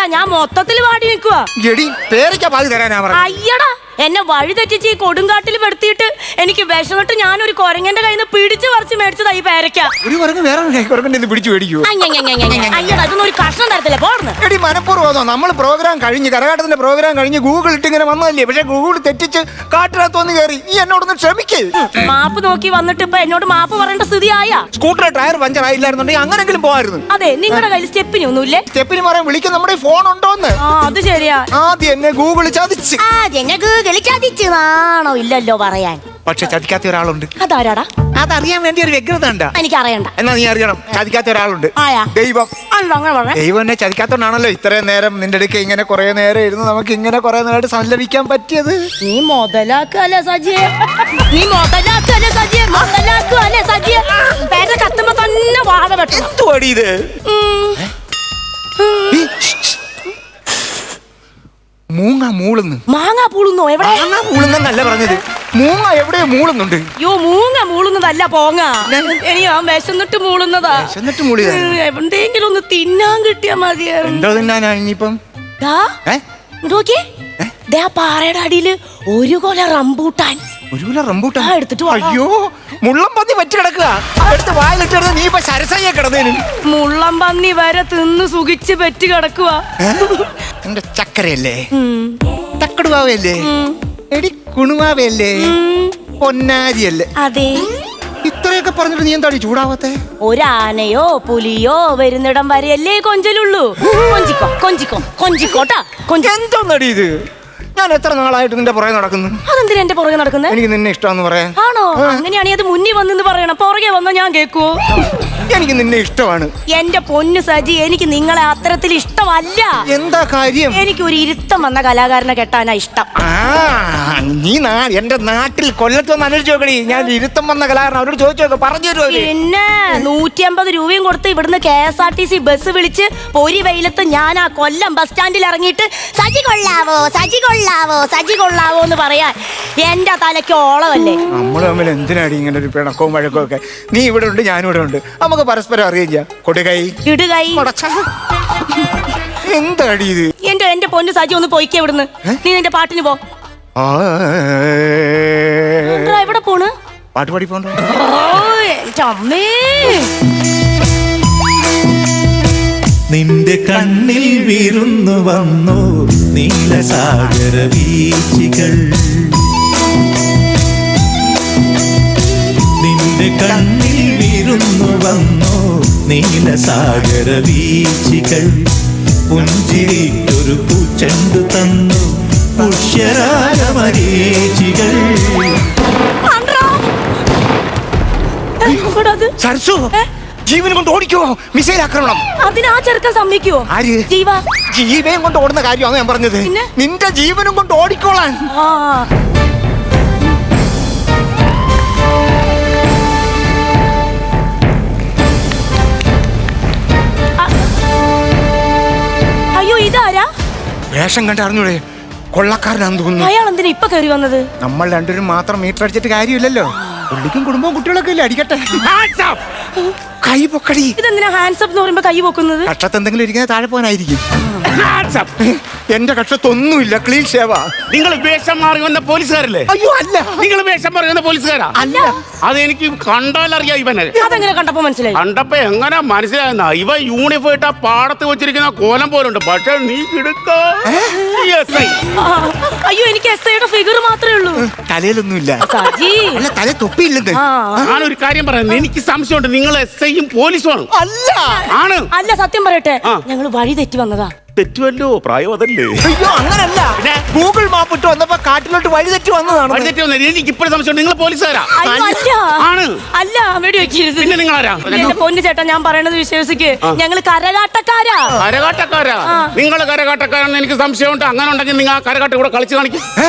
മാത്രല്ല ഞാൻ മൊത്തത്തിൽ വാടി നിൽക്കുക. അയ്യടാ, എന്നെ വഴി തെറ്റിച്ച് ഈ കൊടുങ്കാട്ടിൽ പെടുത്തിയിട്ട് എനിക്ക് വിഷമിട്ട് ഞാനൊരു കുരങ്ങന്റെ കയ്യിൽ നിന്ന് പിടിച്ച് പറിച്ച് മേടിച്ചതാ ഈ പേരയ്ക്ക. അയ്യടാ, അതൊന്നും ഒരു കഷ്ണം തരത്തില്ല. പോർന്ന് മനഃപൂർവ്വം നമ്മൾ പ്രോഗ്രാം കഴിഞ്ഞ് കരകാട്ടത്തിന്റെ പ്രോഗ്രാം കഴിഞ്ഞ് ഗൂഗിൾ ഇട്ട് ഇങ്ങനെ വന്നതല്ലേ. പക്ഷെ ഗൂഗിൾ തെറ്റിച്ച് കാട്ടിനകത്ത് കയറി. നീ എന്നോടൊന്ന് ക്ഷമിക്കേ. മാപ്പ് നോക്കി വന്നിട്ട് ഇപ്പൊ എന്നോട് മാപ്പ് പറയേണ്ട സ്ഥിതിയായ. സ്കൂട്ടർ ടയർ പഞ്ചർ ആയില്ലായിരുന്നുണ്ടെങ്കിൽ അങ്ങനെങ്കിലും പോവായിരുന്നു. അതെ, നിങ്ങളുടെ കയ്യിൽ സ്റ്റെപ്പിനി ഒന്നുമില്ലേ? സ്റ്റെപ്പിനി പറയാൻ വിളിക്കാൻ നമ്മുടെ ഫോൺ ഉണ്ടോന്ന്. അത് ശരിയാ. ആദ്യം എന്നെ ഗൂഗിൾ ചതിച്ച്. ചതിച്ചതാണോ? ഇല്ലല്ലോ പറയാൻ. പക്ഷെ ചതിക്കാത്ത ഒരാളുണ്ട്. അതാരാടാ? അതറിയാൻ വേണ്ടി ഒരു വ്യഗ്രത ഉണ്ട്. എനിക്ക് അറിയണ്ട. എന്നാ നീ അറിയണം. ചതിക്കാത്ത ഒരാളുണ്ട്. ദൈവം. ദൈവം എന്നെ ചതിക്കാത്തോണ്ടാണല്ലോ ഇത്രയും നേരം നിന്റെ അടുക്ക ഇങ്ങനെ കുറെ നേരം ഇരുന്ന് നമുക്ക് ഇങ്ങനെ കുറെ നേരമായിട്ട് സല്ലപിക്കാൻ പറ്റിയത്. നീ മുതലാക്കല്ലേ സജിയെ? നീ മുതലാക്കല്ലേ സജിയെ? മുതലാക്കല്ലേ സജിയെ? പേര കത്തുമ്പോ തന്നെ വാഴ വെട്ടണം. എന്തുവാടി ഇത്? മൂങ്ങ മൂളുന്നു. മാങ്ങ പൂളുന്നോ? എവിടെ? മാങ്ങ പൂളുന്നല്ല പറഞ്ഞത്. മൂങ്ങ എവിടെയോ മൂളുന്നുണ്ട്. യോ, മൂങ്ങ മൂളുന്നതല്ല, പോങ്ങ. ഇനി ആ വിശന്നിട്ട് മൂളുന്നതാ. വിശന്നിട്ട് മൂളിയതാ. എവിടെയെങ്കിലും ഒന്ന് തിന്നാൻ കിട്ടിയാ മതിയായിരുന്നു. എന്തോ തിന്നാനാ ഇനിയിപ്പം? പാറയുടെ അടിയില് ഒരു കൊല റംബൂട്ടാൻ. ഒരു കൊല റംബൂട്ടാൻ എടുത്തിട്ട്. അയ്യോ, മുള്ളം പന്നി പറ്റി കിടക്കുക. എടുത്ത് വായിലിട്ട് നീ ഇപ്പൊ സരസയ്യ കിടന്നേന്. മുള്ളം പന്നി വരെ തിന്ന് സുഖിച്ച് പെറ്റ് കിടക്കുക. എന്റെ ചക്കരയല്ലേ, തക്കടുവാവയല്ലേ, എടി കുണുവാവയല്ലേ, പൊന്നാരിയല്ലേ? അതെ. ഇത്രയൊക്കെ പറഞ്ഞിട്ട് നീ എന്താടി ചൂടാവത്തെ? ഒരാനയോ പുലിയോ വരുന്നിടം വരെയല്ലേ കൊഞ്ചലുള്ളൂ. കൊഞ്ചിക്കോ കൊഞ്ചിക്കോ കൊഞ്ചിക്കോട്ടാ. എന്തോന്നടി ഇത്? ഞാൻ എത്ര നാളായിട്ട് നിന്റെ പുറകെ നടക്കുന്നു. അതെന്തിനാ എന്റെ പുറകെ നടക്കുന്നത്? എനിക്ക് നിന്നെ ഇഷ്ടമാണെന്ന് പറയാൻ. ആണോ? അങ്ങനെയാണെങ്കിൽ അത് മുന്നിൽ വന്നെന്ന് പറയണം. പുറകെ വന്നാ ഞാൻ കേൾക്കുവോ? എനിക്ക് നിന്നെ ഇഷ്ടമാണ്. എന്റെ പൊന്ന് സജി, എനിക്ക് നിങ്ങളെ അത്തരത്തിൽ ഇഷ്ടമല്ല. എന്താ കാര്യം? എനിക്ക് ഒരു ഇരുത്തം വന്ന കലാകാരനെ കെട്ടാനാ ഇഷ്ടം. നീ എന്റെ നാട്ടിൽ കൊല്ലത്ത് വന്ന് അന്വേഷിച്ച് നോക്കടി. ഞാൻ ഇരുത്തം വന്ന കലാകാരൻ അവരോട് ചോദിച്ചു നോക്കാം, പറഞ്ഞു തരുമോ? പിന്നെ 150 രൂപയും കൊടുത്ത് ഇവിടുന്ന് KSRTC ബസ് വിളിച്ച് പൊരി വെയിലത്ത് ഞാൻ ആ കൊല്ലം ബസ് സ്റ്റാൻഡിൽ ഇറങ്ങിയിട്ട് സജി കൊള്ളാവോ സജി കൊള്ളാവോ സജി കൊള്ളാവോ എന്ന് പറയാൻ എന്റെ തലയ്ക്ക് ഓളമല്ലേ. നമ്മൾ തമ്മിൽ എന്തിനാടി ഇങ്ങനെ ഒരു പിണക്കവും വഴക്കവും ഒക്കെ? നീ ഇവിടെ ഉണ്ട്, ഞാനും ഇവിടെ ഉണ്ട്. നമുക്ക് പരസ്പരം അറിയില്ല. കൊടുകൈ ഇടുകൈ. എന്താടി ഇത്? എന്റെ പൊന്ന് സജി ഒന്ന് പോയിക്കേ ഇവിടുന്ന്. നീ നിന്റെ പാട്ടിന് പോ. എവിടെ പോണ്? പാട്ട് പാടി പോണ്ടോ? അമ്മേ, നിന്റെ കണ്ണിൽ വിരുന്നു വന്നു നീലസാഗര വീച്ചികൾ. നിന്റെ കണ്ണിൽ വിരുന്നു വന്നു നീലസാഗര വീച്ചികൾ. പുഞ്ചിരിക്കൊരു പൂച്ചെണ്ടു തന്നു പുഷ്യരാഗമരീചികൾ. സരസു, ജീവൻ കൊണ്ട് ഓടിക്കോ മിസൈൽ ആക്രമണം. അതിനാ ചെറുക്കൻ സമ്മതിക്കുവോ? ആര്? ജീവ. ജീവയും കൊണ്ട് ഓടുന്ന കാര്യമാണ് ഞാൻ പറഞ്ഞത്. നിന്റെ ജീവനും കൊണ്ട് ഓടിക്കോളാൻ. അയ്യോ, ഇതാരാ? വേഷം കണ്ട് അറിഞ്ഞൂടെ? കൊള്ളക്കാരനാന്ന് തോന്നുന്നു. അയാൾ എന്തിനാ ഇപ്പൊ കയറി വന്നത്? നമ്മൾ രണ്ടുപേരും മാത്രം മീറ്റർ അടിച്ചിട്ട് കാര്യമില്ലല്ലോ. പുള്ളിക്കും കുടുംബവും കുട്ടികളൊക്കെ ഇല്ലേ? അടിക്കട്ടെ. കൈ പൊക്കടി. ഇതെന്തിനാ ഹാൻഡ്സ് അപ്പ് എന്ന് പറയുമ്പോ കൈ പൊക്കുന്നത്? കക്ഷത്ത് എന്തെങ്കിലും ഇരിക്കുന്നത് താഴെ പോകാനായിരിക്കും. എന്റെ കക്ഷത്തൊന്നുമില്ല, ക്ലീൻ ഷേവാ. നിങ്ങൾ വേഷം മാറി വന്ന പോലീസുകാരല്ലേ? അയ്യോ അല്ല. നിങ്ങൾ വേഷം മാറി വന്ന പോലീസുകാരാ? അല്ല. അത് എനിക്ക് കണ്ടാലറിയാം ഇവനെ. അതെങ്ങനെ കണ്ടപ്പോ മനസ്സിലായി? കണ്ടപ്പോ എങ്ങനെ മനസ്സിലായെന്ന? ഇവ യൂണിഫോം ഇട്ട പാടത്ത് വെച്ചിരിക്കുന്ന കോലം പോലുണ്ട്. പക്ഷെ നീ കിടക്ക. അയ്യോ, എനിക്ക് SIയുടെ ഫിഗർ മാത്രമേ ഉള്ളൂ. തലയിലൊന്നുമില്ല. അല്ല, തല തൊപ്പിയില്ലെന്ന്. ഞാനൊരു കാര്യം പറയാം, എനിക്ക് സംശയമുണ്ട്. നിങ്ങൾ SIയും പോലീസുമാണ്. അല്ല. ആണ്. അല്ല, സത്യം പറയട്ടെ, ഞങ്ങൾ വഴി തെറ്റി വന്നതാ. തെറ്റുമല്ലോ, പ്രായം അതല്ലേ. അയ്യോ അങ്ങനല്ല, ഗൂഗിൾ മാപ്പ് ഇട്ട് വന്നപ്പോ കാട്ടിലോട്ട് വഴി തെറ്റി വന്നതാണ്. വഴി തെറ്റി വന്നത് എനിക്ക് ഇപ്പോഴും സംശയം. നിങ്ങൾ പോലീസുകാരാ? ആണ്. അല്ല, വെടി വെക്കരുത്. പിന്നെ നിങ്ങളാരാ? എന്റെ പൊന്നു ചേട്ടാ, ഞാൻ പറയണത് വിശ്വസിക്ക്. ഞങ്ങൾ കരകാട്ടക്കാരാ. കരകാട്ടക്കാരാ? നിങ്ങൾ കരകാട്ടക്കാരാന്ന് എനിക്ക് സംശയമുണ്ട്. അങ്ങനെ ഉണ്ടെങ്കിൽ നിങ്ങൾ ആ കരകാട്ട കൂടെ കളിച്ച് കാണിക്കും.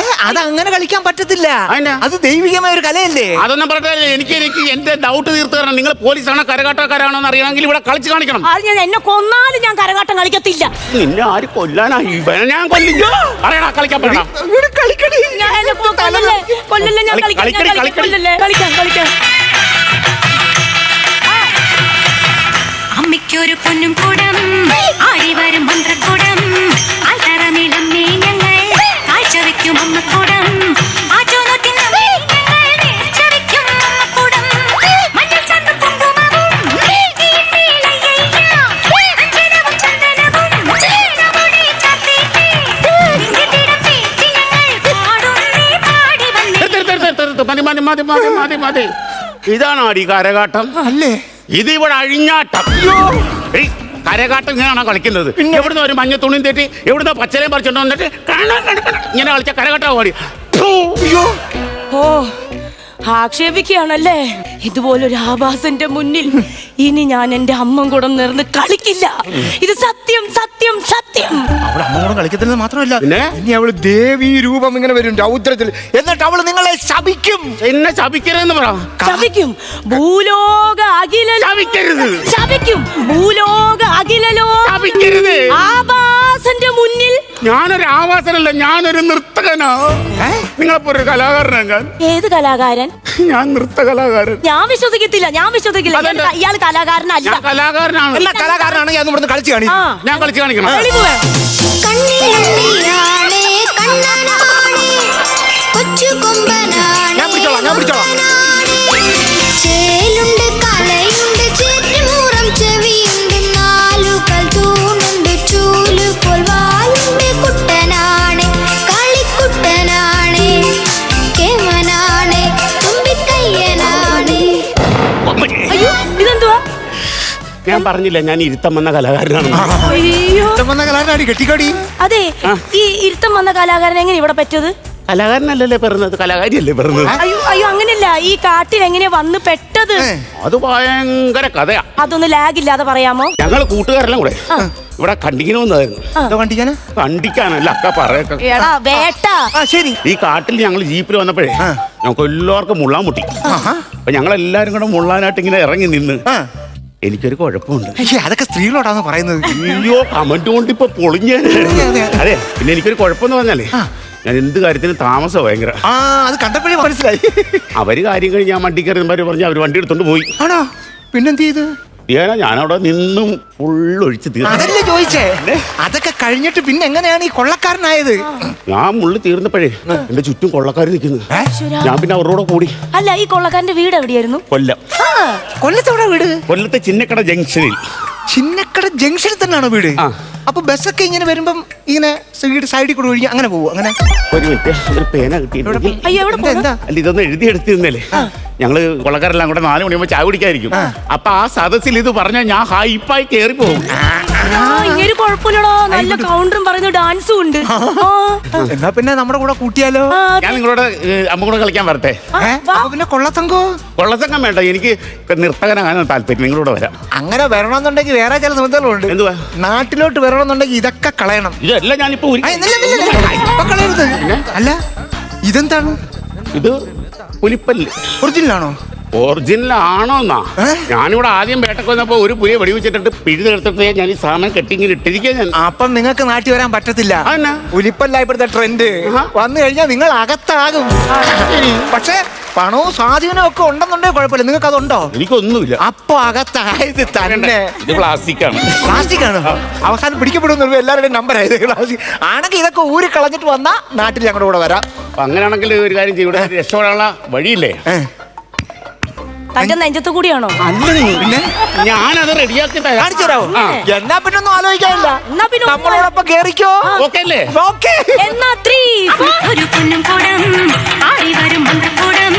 അത് അങ്ങനെ കളിക്കാൻ പറ്റത്തില്ല. അത് ദൈവികമായ ഒരു കലയല്ലേ. അതൊന്നും പറഞ്ഞില്ല. എനിക്ക് എന്റെ ഡൗട്ട് തീർത്ത് തരണം. നിങ്ങൾ പോലീസാണോ കരകാട്ടക്കാരാണോ എന്ന് അറിയണമെങ്കിൽ ഇവിടെ കളിച്ച് കാണിക്കണം. അത് ഞാൻ എന്നെ കൊന്നാലും ഞാൻ കരകാട്ടം കളിക്കത്തില്ല. നിന്നെ ആര് കൊല്ലാനായി? ഇവനെ ഞാൻ കൊല്ലിക്കോ? അറിയണ കളിക്കാൻ പറ്റണം. അമ്മയ്ക്കൊരു പൊന്നും കൂടം ആടി വരും മന്ത്രക്കൂടം നിർത്ത് മതി മതി മതി മതി മതി മതി. ഇതാണോ അടി കരകാട്ടം? അല്ലേ? ഇത് ഇവിടെ അഴിഞ്ഞാട്ടം. ഏയ്, കരകാട്ടം ഇങ്ങനെയാണോ കളിക്കുന്നത്? എവിടുന്ന് ഒരു മഞ്ഞ തുണിയും തെറ്റി എവിടുന്ന് പച്ചലയും പറിച്ചോണ്ട് വന്നിട്ട് ഇങ്ങനെ കളിച്ച കരകാട്ടം പാടി. അയ്യോ, ഓ, ആക്ഷേപിക്കുകയാണല്ലേ? ഇതുപോലൊരു ആഭാസന്റെ മുന്നിൽ ഇനി ഞാൻ എന്റെ അമ്മ കൂടെ നേർന്ന് കളിക്കില്ല. ഇത് സത്യം സത്യം സത്യം. അവിടെ അമ്മയോടും കളിക്കത്തില്ലെന്ന് മാത്രമല്ല, പിന്നെ? ഇനി അവള് ദേവീ രൂപം ഇങ്ങനെ വരും രൗദ്രത്തിൽ. എന്നിട്ട് അവള് നിങ്ങളെ ശപിക്കും. എന്നെ ശപിക്കരുതെന്ന് പറ. ശപിക്കും. ഭൂലോക അഖില ശപിക്കരുത്. ശപിക്കും. ഭൂലോക അഖിലലോ ശപിക്കരുത്. ആഭാസന്റെ മുന്നിൽ ഞാനൊരു ആവാസനല്ല, ഞാനൊരു നൃത്തകനാ. നിങ്ങളെപ്പോ ഒരു കലാകാരനാ ഞാൻ. ഏത് കലാകാരൻ? ഞാൻ നൃത്ത കലാകാരൻ. ഞാൻ വിശ്വസിക്കത്തില്ല, ഞാൻ വിശ്വസിക്കില്ല. അതെന്താ? ഇയാൾ കലാകാരനല്ല. ഞാൻ കലാകാരനാണ്. എല്ലാ കലാകാരനാണെങ്കിൽ അന്ന് ഇവിടുന്ന് കളിച്ച് കാണിക്കും. ഞാൻ കളിച്ച് കാണിക്കണം. വെളിവ്. കണ്ണിലുണ്ണിയാണേ കണ്ണനാണേ കൊച്ചു കൊമ്പനാണേ ഞാൻ പിടിച്ചോളാം. ചേലുണ്ട് കലയുണ്ട് ചേറ്റുമൂറം ചെവിയുണ്ട് നാലുകൾ തൂണുണ്ട് ചൂലുപോൽ വാലുണ്ട് കുട്ടനാണേ കളിക്കുട്ടനാണേ കേമനാണേ തുമ്പിക്കയ്യനാണേ. അയ്യോ, ഇതെന്തുവാ? ഞാൻ പറഞ്ഞില്ല ഞാൻ ഇരുത്തം വന്ന കലാകാരനാണ്. അയ്യോ, വന്ന കലാകാരനാടി കെട്ടിക്കടി. അതെ, ഈ ഇരുത്തം വന്ന കലാകാരൻ എങ്ങനെ ഇവിടെ പറ്റത്? കലാകാരനല്ലല്ലേ പറഞ്ഞത്, കലാകാരിയല്ലേ പറഞ്ഞത്. അയ്യോ അയ്യോ, അങ്ങനെയല്ല. ഈ കാട്ടിൽ എങ്ങനെ വന്ന് പെട്ടത്? അത് ഭയങ്കര കഥയാ. അതൊന്ന് ലാഗ് ഇല്ലാതെ പറയാമോ? ഞങ്ങള് കൂട്ടുകാരെല്ലാം കൂടെ ഇവിടെ കണ്ടിങ്ങനെ വന്നതായിരുന്നു. എന്തോ കണ്ടിക്കാനാ? കണ്ടിക്കാനല്ല, അക്ക പറയൊക്കെ. എടാ വേട്ട. ശരി. ഈ കാട്ടിൽ ഞങ്ങൾ ജീപ്പിൽ വന്നപ്പോഴേ ഞങ്ങൾക്ക് എല്ലാവർക്കും മുള്ളാൻ മുട്ടി. അപ്പൊ ഞങ്ങൾ എല്ലാരും കൂടെ മുള്ളാനായിട്ട് ഇങ്ങനെ ഇറങ്ങി നിന്ന് എനിക്കൊരു കുഴപ്പമുണ്ട്. അതൊക്കെ സ്ത്രീകളോടാന്ന് പറയുന്നത്. അയ്യോ, കമന്റ് കൊണ്ട് ഇപ്പൊ പൊളിഞ്ഞ. അതെ, പിന്നെ എനിക്കൊരു കുഴപ്പമെന്ന് പറഞ്ഞാലേ ഞാൻ എന്ത് കാര്യത്തിനും താമസം ഭയങ്കര. അത് കണ്ടപ്പോഴേ മനസ്സിലായി. അവര് കാര്യം കഴിഞ്ഞ് ഞാൻ വണ്ടി കയറുന്നവര് പറഞ്ഞ് അവര് വണ്ടി എടുത്തോണ്ട് പോയി. ആണോ? പിന്നെന്ത് ചെയ്ത്? ഞാനവിടെ നിന്നും ഫുള്ളൊഴിച്ച് അതല്ലേ ചോദിച്ചേ. അതൊക്കെ കഴിഞ്ഞിട്ട് പിന്നെ എങ്ങനെയാണ് ഈ കൊള്ളക്കാരനായത്? ഞാൻ മുള്ളി തീർന്നപ്പോഴേ എന്റെ ചുറ്റും കൊള്ളക്കാർ നിൽക്കുന്നു. ഞാൻ പിന്നെ അവരോട് കൂടി. അല്ല, ഈ കൊള്ളക്കാരന്റെ വീട് എവിടെയായിരുന്നു? കൊല്ലം. കൊല്ലത്തോടെ വീട്? കൊല്ലത്തെ ചിന്നക്കട ജംഗ്ഷനിൽ. ചിന്നക്കട ജംഗ്ഷനിൽ തന്നെയാണോ വീട്? അപ്പൊ ബസ്സൊക്കെ ഇങ്ങനെ വരുമ്പം ഇങ്ങനെ സൈഡിൽ കൂടെ ഒഴിഞ്ഞ് അങ്ങനെ പോകും. അങ്ങനെ ഒരു മിനിറ്റ്, ഒരു പേന കിട്ടിയിട്ടുണ്ടെങ്കിൽ. അല്ല, ഇതൊന്ന് എഴുതി എടുത്തിരുന്നല്ലേ. ഞങ്ങള് കൊള്ളക്കാരെല്ലാം കൂടെ 4 മണിയാകുമ്പോ ചായ കുടിക്കായിരിക്കും. അപ്പൊ ആ സദസ്സിൽ ഇത് പറഞ്ഞാൽ ഞാൻ ഹൈപ്പായി കയറി പോകും. ഇങ്ങനെ കുഴപ്പമില്ലടോ, നല്ല കൗണ്ടറും പറയുന്ന ഡാൻസും ഉണ്ട്. എന്നാ പിന്നെ നമ്മുടെ കൂടെ കൂട്ടിയാലോ? ഞാൻ നിങ്ങളോട് അമ്മ കൂടെ കളിക്കാൻ വരട്ടെ? പിന്നെ കൊള്ളത്തങ്കോ? കൊള്ളത്തങ്കം വേണ്ട, എനിക്ക് നൃത്തകനാകാനാണ് താല്പര്യം. നിങ്ങളോട് വരാം. അങ്ങനെ വരണമെന്നുണ്ടെങ്കിൽ വേറെ ചില നിബന്ധനകളുണ്ട്. എന്തുവാ? നാട്ടിലോട്ട് വരണമെന്നുണ്ടെങ്കിൽ ഇതൊക്കെ കളയണം. ഇതല്ല ഞാനിപ്പോ കളയരുത്. അല്ല, ഇതെന്താണ്? ഇത് പുലിപ്പല്ല്. ഒറിജിനലാണോ? ഒറിജിനൽ ആണോന്നാ? ഞാനിവിടെ ആദ്യം വേട്ടക്ക് വന്നപ്പോ ഒരു പുലിയെ വെടിവെച്ചിട്ട് പിഴുതെടുത്തിട്ട് ഞാൻ ഈ സാധനം കെട്ടിങ്ങനെ ഇട്ടിരിക്കുക. ഞാൻ അപ്പം നിങ്ങൾക്ക് നാട്ടിൽ വരാൻ പറ്റത്തില്ല. അതെന്നാ? പുലിപ്പല്ല ഇപ്പോഴത്തെ ട്രെൻഡ്. വന്നു കഴിഞ്ഞാൽ നിങ്ങൾ അകത്താകും. പക്ഷെ പണവും സ്വാധീനവും ഒക്കെ ഉണ്ടെന്നുണ്ടെങ്കിൽ കുഴപ്പമില്ല. നിങ്ങൾക്ക് അതുണ്ടോ? എനിക്കൊന്നുമില്ല. അപ്പൊ അകത്തായത് തന്നെ. ഇത് പ്ലാസ്റ്റിക് ആണ്. പ്ലാസ്റ്റിക് ആണ്. അവസാനം പിടിക്കപ്പെടുന്ന എല്ലാവരുടെയും നമ്പർ ആയത് പ്ലാസ്റ്റിക് ആണെങ്കിൽ ഇതൊക്കെ ഊരി കളഞ്ഞിട്ട് വന്നാ നാട്ടിൽ ഞങ്ങളുടെ കൂടെ വരാം. അങ്ങനെയാണെങ്കിൽ ഒരു കാര്യം ചെയ്യും, ഇവിടെ രക്ഷപ്പെടാനുള്ള വഴിയില്ലേ? തന്റെ നെഞ്ചത്ത് കൂടിയാണോ? പിന്നെ ഞാനത് റെഡിയാക്കി കാണിച്ചു തരാമോ? എന്നാ പിന്നെ ഒന്നും ആലോചിക്കാനില്ല. എന്നാ പിന്നെ നമ്മളോടൊപ്പം കേറിക്കോ. ഓക്കെ അല്ലേ? ഓക്കെ. എന്നാ 3 ഒരു പൊന്നും കൂടം ആടി വരും മന്ത്രക്കൂടം